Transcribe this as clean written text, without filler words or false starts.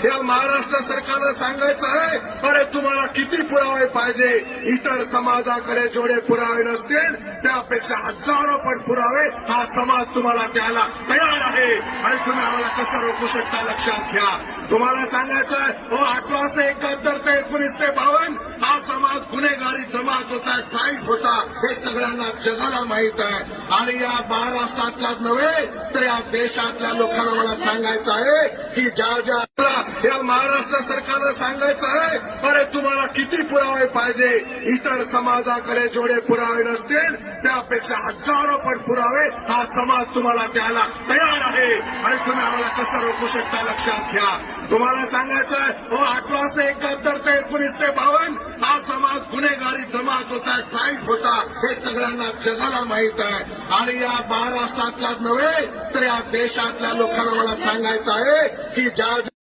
या महाराष्ट्र सरकारला सांगायचं आहे, अरे तुम्हाला किती पुरावे पाहिजे? इतर समाजाकडे जेवढे पुरावे नसतील त्यापेक्षा हजारो पण पुरावे हा समाज तुम्हाला द्यायला तयार आहे आणि तुम्ही आम्हाला कसं रोखू शकता लक्षात घ्या. तुम्हाला सांगायचं आहे, 1871 ते 1952 हा समाज गुन्हेगारी जमात होता, क्राईम होता, हे सगळ्यांना जगाला माहित आहे. आणि या महाराष्ट्रातल्याच नव्हे तर या देशातल्या लोकांना मला सांगायचं आहे की ज्या या महाराष्ट्र सरकारला सांगायचं आहे, अरे तुम्हाला किती पुरावे पाहिजे? इतर समाजाकडे जेवढे पुरावे नसतील त्यापेक्षा हजारो पण पुरावे हा समाज तुम्हाला द्यायला तयार आहे आणि तुम्ही आम्हाला कसं रोखू शकता लक्षात घ्या. तुम्हाला सांगायचं आहे, 1871 ते 1952 हा समाज गुन्हेगारी जमात होता, क्राईम होता, हे सगळ्यांना जगाला माहित आहे. आणि या महाराष्ट्रातल्याच नव्हे तर या देशातल्या लोकांना मला सांगायचं आहे की ज्या